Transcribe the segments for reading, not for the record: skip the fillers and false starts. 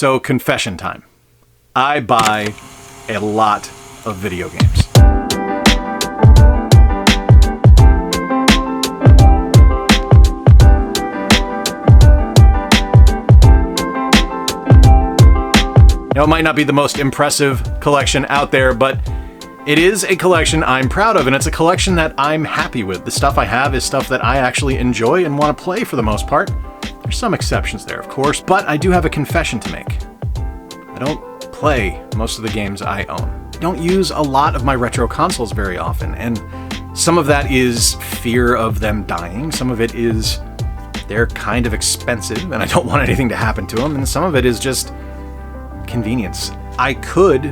So, confession time. I buy a lot of video games. Now, it might not be the most impressive collection out there, but it is a collection I'm proud of, and it's a collection that I'm happy with. The stuff I have is stuff that I actually enjoy and want to play for the most part. There's some exceptions there, of course, but I do have a confession to make. I don't play most of the games I own. I don't use a lot of my retro consoles very often, and some of that is fear of them dying. Some of it is they're kind of expensive, and I don't want anything to happen to them, and some of it is just convenience. I could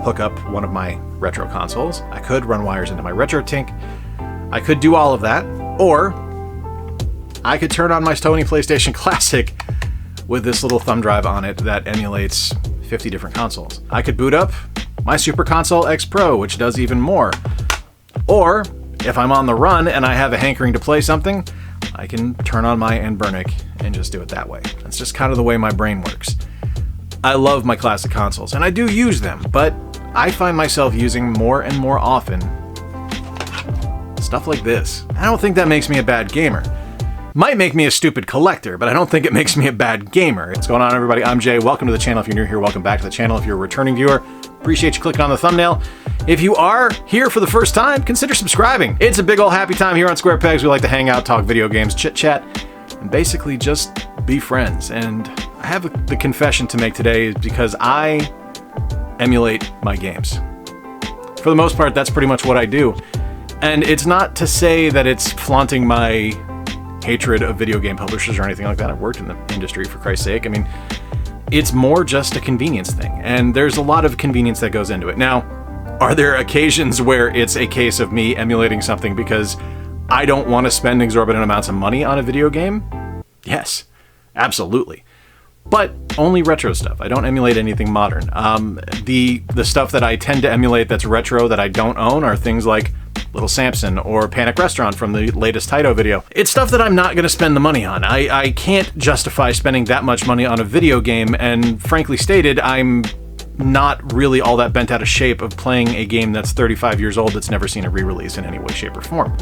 hook up one of my retro consoles. I could run wires into my RetroTink. I could do all of that, or I could turn on my Sony PlayStation Classic with this little thumb drive on it that emulates 50 different consoles. I could boot up my Super Console X Pro, which does even more. Or, if I'm on the run and I have a hankering to play something, I can turn on my Anbernic and just do it that way. That's just kind of the way my brain works. I love my classic consoles, and I do use them, but I find myself using more and more often stuff like this. I don't think that makes me a bad gamer. Might make me a stupid collector, but I don't think it makes me a bad gamer. What's going on, everybody? I'm Jay. Welcome to the channel. If you're new here, welcome back to the channel. If you're a returning viewer, appreciate you clicking on the thumbnail. If you are here for the first time, consider subscribing. It's a big old happy time here on Square Pegs. We like to hang out, talk video games, chit-chat, and basically just be friends. And I have the confession to make today because I emulate my games. For the most part, that's pretty much what I do. And it's not to say that it's flaunting my hatred of video game publishers or anything like that. I've worked in the industry, for Christ's sake. I mean, it's more just a convenience thing. And there's a lot of convenience that goes into it. Now, are there occasions where it's a case of me emulating something because I don't want to spend exorbitant amounts of money on a video game? Yes, absolutely. But only retro stuff. I don't emulate anything modern. The stuff that I tend to emulate that's retro that I don't own are things like Little Samson or Panic Restaurant from the latest Taito video. It's stuff that I'm not going to spend the money on. I can't justify spending that much money on a video game, and frankly stated, I'm not really all that bent out of shape of playing a game that's 35 years old that's never seen a re-release in any way, shape, or form.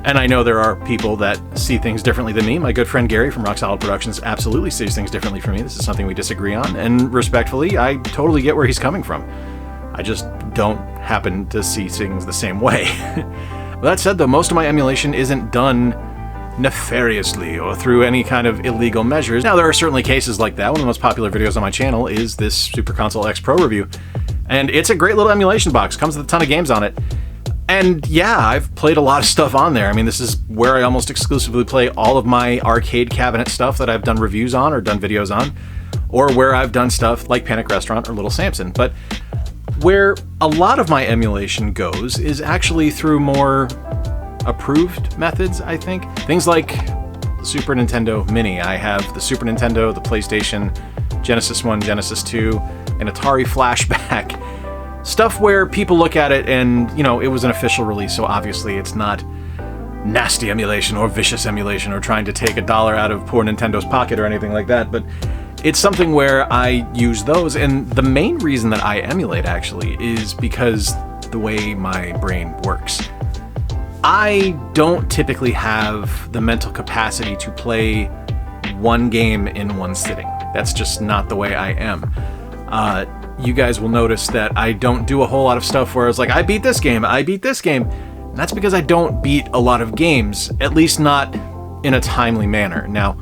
And I know there are people that see things differently than me. My good friend Gary from Rock Solid Productions absolutely sees things differently from me. This is something we disagree on, and respectfully, I totally get where he's coming from. I just don't happen to see things the same way. With that said, though, most of my emulation isn't done nefariously or through any kind of illegal measures. Now, there are certainly cases like that. One of the most popular videos on my channel is this Super Console X Pro review, and it's a great little emulation box. Comes with a ton of games on it. And yeah, I've played a lot of stuff on there. I mean, this is where I almost exclusively play all of my arcade cabinet stuff that I've done reviews on or done videos on, or where I've done stuff like Panic Restaurant or Little Samson. But where a lot of my emulation goes is actually through more approved methods, I think. Things like the Super Nintendo Mini. I have the Super Nintendo, the PlayStation, Genesis 1, Genesis 2, an Atari Flashback. Stuff where people look at it and, you know, it was an official release, so obviously it's not nasty emulation or vicious emulation or trying to take $1 out of poor Nintendo's pocket or anything like that, but it's something where I use those, and the main reason that I emulate, actually, is because the way my brain works. I don't typically have the mental capacity to play one game in one sitting. That's just not the way I am. You guys will notice that I don't do a whole lot of stuff where it's like, I beat this game, I beat this game. And that's because I don't beat a lot of games, at least not in a timely manner. Now,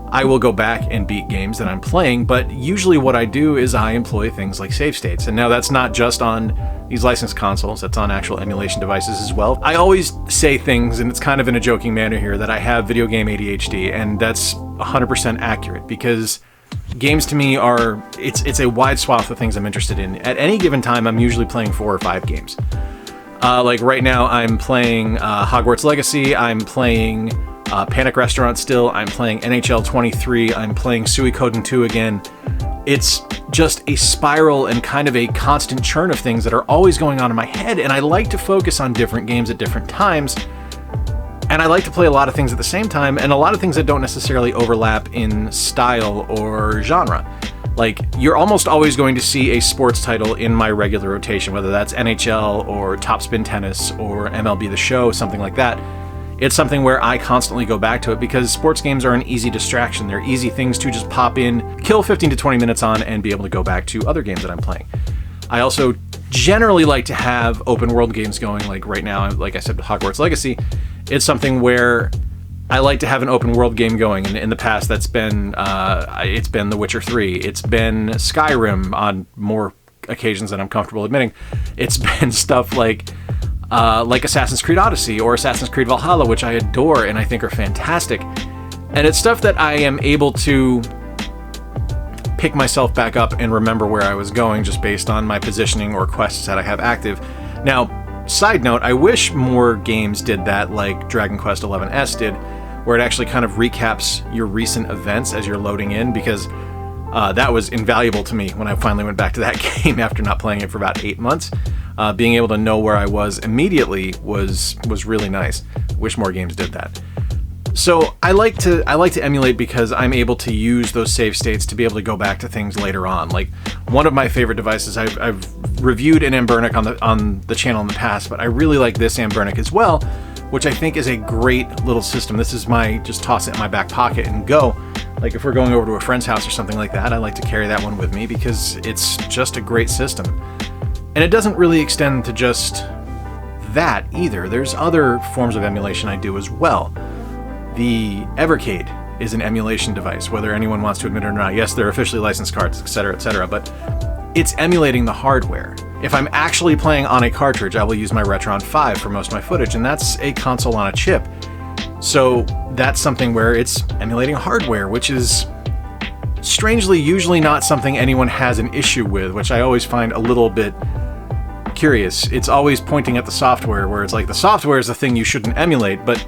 I will go back and beat games that I'm playing, but usually what I do is I employ things like save states. And now that's not just on these licensed consoles, that's on actual emulation devices as well. I always say things, and it's kind of in a joking manner here, that I have video game ADHD, and that's 100% accurate because games to me are, it's a wide swath of things I'm interested in. At any given time, I'm usually playing 4 or 5 games. Like right now, I'm playing Hogwarts Legacy, I'm playing Panic Restaurant still, I'm playing NHL 23, I'm playing Suikoden 2 again. It's just a spiral and kind of a constant churn of things that are always going on in my head, and I like to focus on different games at different times. And And I like to play a lot of things at the same time, and a lot of things that don't necessarily overlap in style or genre. Like, you're almost always going to see a sports title in my regular rotation, whether that's NHL or Top Spin Tennis or MLB The Show, something like that. It's something where I constantly go back to it because sports games are an easy distraction. They're easy things to just pop in, kill 15 to 20 minutes on, and be able to go back to other games that I'm playing. I also generally like to have open world games going, like right now, like I said, Hogwarts Legacy. It's something where I like to have an open world game going, and in the past that's been it's been The Witcher 3, it's been Skyrim on more occasions than I'm comfortable admitting. It's been stuff like Assassin's Creed Odyssey or Assassin's Creed Valhalla, which I adore and I think are fantastic. And it's stuff that I am able to pick myself back up and remember where I was going just based on my positioning or quests that I have active. Now, side note, I wish more games did that like Dragon Quest XI-S did, where it actually kind of recaps your recent events as you're loading in, because that was invaluable to me when I finally went back to that game after not playing it for about 8 months. Being able to know where I was immediately was really nice. Wish more games did that. So I like to emulate because I'm able to use those save states to be able to go back to things later on. Like, one of my favorite devices, I've reviewed an Ambernic on the channel in the past, but I really like this Ambernic as well, which I think is a great little system. This is my just toss it in my back pocket and go. Like, if we're going over to a friend's house or something like that, I like to carry that one with me because it's just a great system. And it doesn't really extend to just that either. There's other forms of emulation I do as well. The Evercade is an emulation device, whether anyone wants to admit it or not. Yes, they're officially licensed cards, etc., but it's emulating the hardware. If I'm actually playing on a cartridge, I will use my Retron 5 for most of my footage, and that's a console on a chip. So that's something where it's emulating hardware, which is strangely usually not something anyone has an issue with, which I always find a little bit curious. It's always pointing at the software, where it's like the software is the thing you shouldn't emulate, but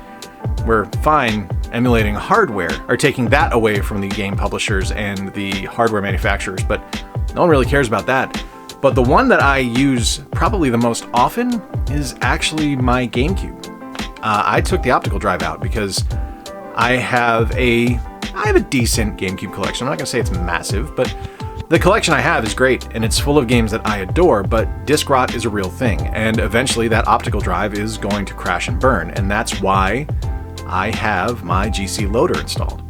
we're fine emulating hardware, or taking that away from the game publishers and the hardware manufacturers, but no one really cares about that. But the one that I use probably the most often is actually my GameCube. I took the optical drive out because I have a decent GameCube collection. I'm not gonna say it's massive, but the collection I have is great, and it's full of games that I adore, but disk rot is a real thing, and eventually that optical drive is going to crash and burn, and that's why I have my GC loader installed.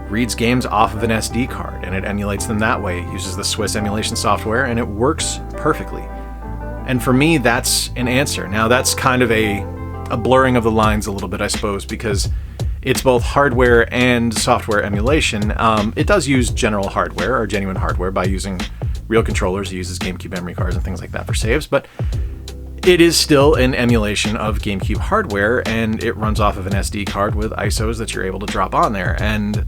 Reads games off of an SD card, and it emulates them that way. It uses the Swiss emulation software, and it works perfectly. And for me, that's an answer. Now, that's kind of a blurring of the lines a little bit, I suppose, because it's both hardware and software emulation. It does use general hardware, or genuine hardware, by using real controllers. It uses GameCube memory cards and things like that for saves, but it is still an emulation of GameCube hardware, and it runs off of an SD card with ISOs that you're able to drop on there, and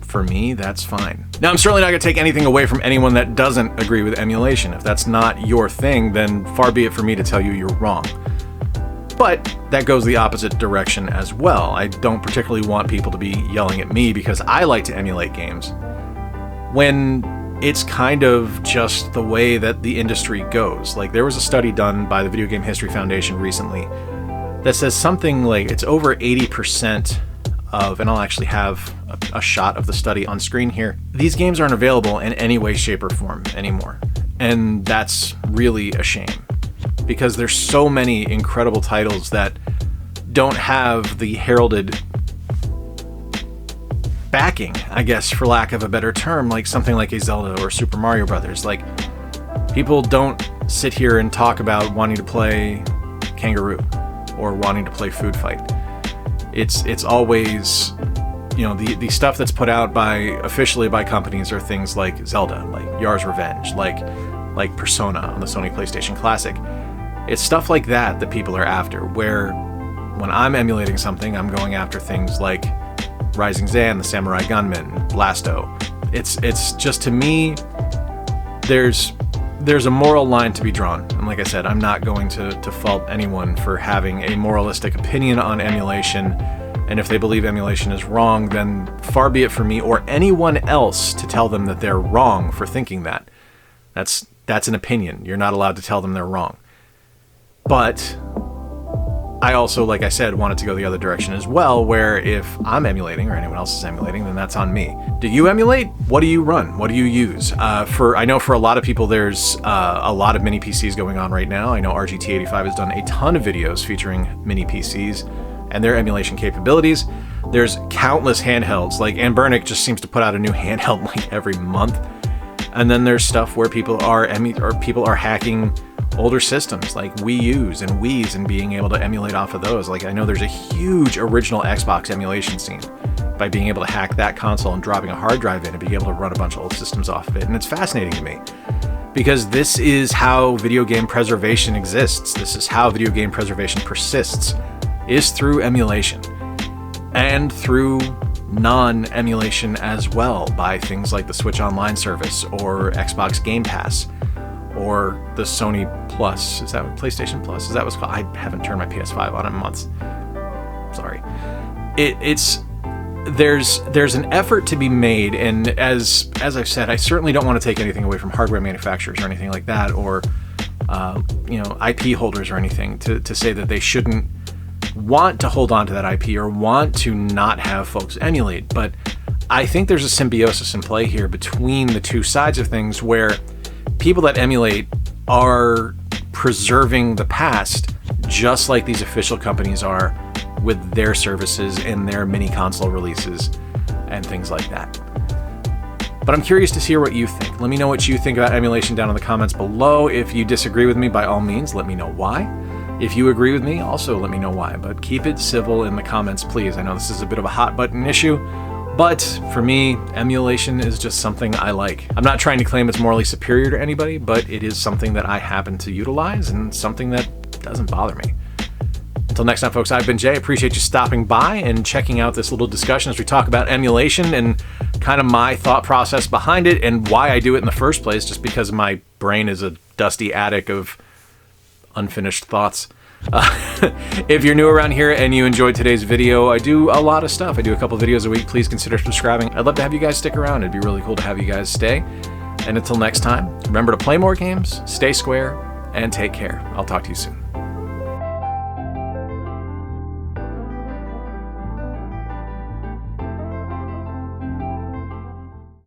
for me, that's fine. Now, I'm certainly not going to take anything away from anyone that doesn't agree with emulation. If that's not your thing, then far be it for me to tell you you're wrong. But that goes the opposite direction as well. I don't particularly want people to be yelling at me because I like to emulate games, when it's kind of just the way that the industry goes. Like, there was a study done by the Video Game History Foundation recently that says something like it's over 80% of, and I'll actually have a shot of the study on screen here, these games aren't available in any way, shape, or form anymore. And that's really a shame, because there's so many incredible titles that don't have the heralded backing, I guess, for lack of a better term, like something like a Zelda or Super Mario Brothers. Like, people don't sit here and talk about wanting to play Kangaroo or wanting to play Food Fight. It's always, you know, the stuff that's put out officially by companies are things like Zelda, like Yar's Revenge, like Persona on the Sony PlayStation Classic. It's stuff like that that people are after, where when I'm emulating something, I'm going after things like Rising Zan, the Samurai Gunman, Blasto. It's just, to me, there's a moral line to be drawn. And like I said, I'm not going to fault anyone for having a moralistic opinion on emulation. And if they believe emulation is wrong, then far be it for me or anyone else to tell them that they're wrong for thinking that. That's an opinion. You're not allowed to tell them they're wrong. But I also, like I said, wanted to go the other direction as well, where if I'm emulating or anyone else is emulating, then that's on me. Do you emulate? What do you run? What do you use? I know for a lot of people, there's a lot of mini PCs going on right now. I know RGT85 has done a ton of videos featuring mini PCs and their emulation capabilities. There's countless handhelds, like Anbernic just seems to put out a new handheld like every month. And then there's stuff where people are hacking older systems like Wii U's and Wii's and being able to emulate off of those. Like I know there's a huge original Xbox emulation scene by being able to hack that console and dropping a hard drive in and being able to run a bunch of old systems off of it. And it's fascinating to me because this is how video game preservation exists. This is how video game preservation persists, is through emulation and through non-emulation as well, by things like the Switch Online service or Xbox Game Pass or the Sony Plus. Is that what PlayStation Plus? Is that what's called? I haven't turned my PS5 on in months. Sorry. There's an effort to be made, and as I've said, I certainly don't want to take anything away from hardware manufacturers or anything like that, or IP holders or anything, to say that they shouldn't want to hold on to that IP or want to not have folks emulate. But I think there's a symbiosis in play here between the two sides of things, where people that emulate are preserving the past just like these official companies are with their services and their mini console releases and things like that. But I'm curious to hear what you think. Let me know what you think about emulation down in the comments below. If you disagree with me, by all means, let me know why. If you agree with me, also let me know why. But keep it civil in the comments, please. I know this is a bit of a hot button issue, but for me, emulation is just something I like. I'm not trying to claim it's morally superior to anybody, but it is something that I happen to utilize and something that doesn't bother me. Until next time, folks, I've been Jay. Appreciate you stopping by and checking out this little discussion as we talk about emulation and kind of my thought process behind it and why I do it in the first place, just because my brain is a dusty attic of unfinished thoughts. If you're new around here and you enjoyed today's video, I do a lot of stuff. I do a couple videos a week. Please consider subscribing. I'd love to have you guys stick around. It'd be really cool to have you guys stay. And until next time, remember to play more games, stay square, and take care. I'll talk to you soon.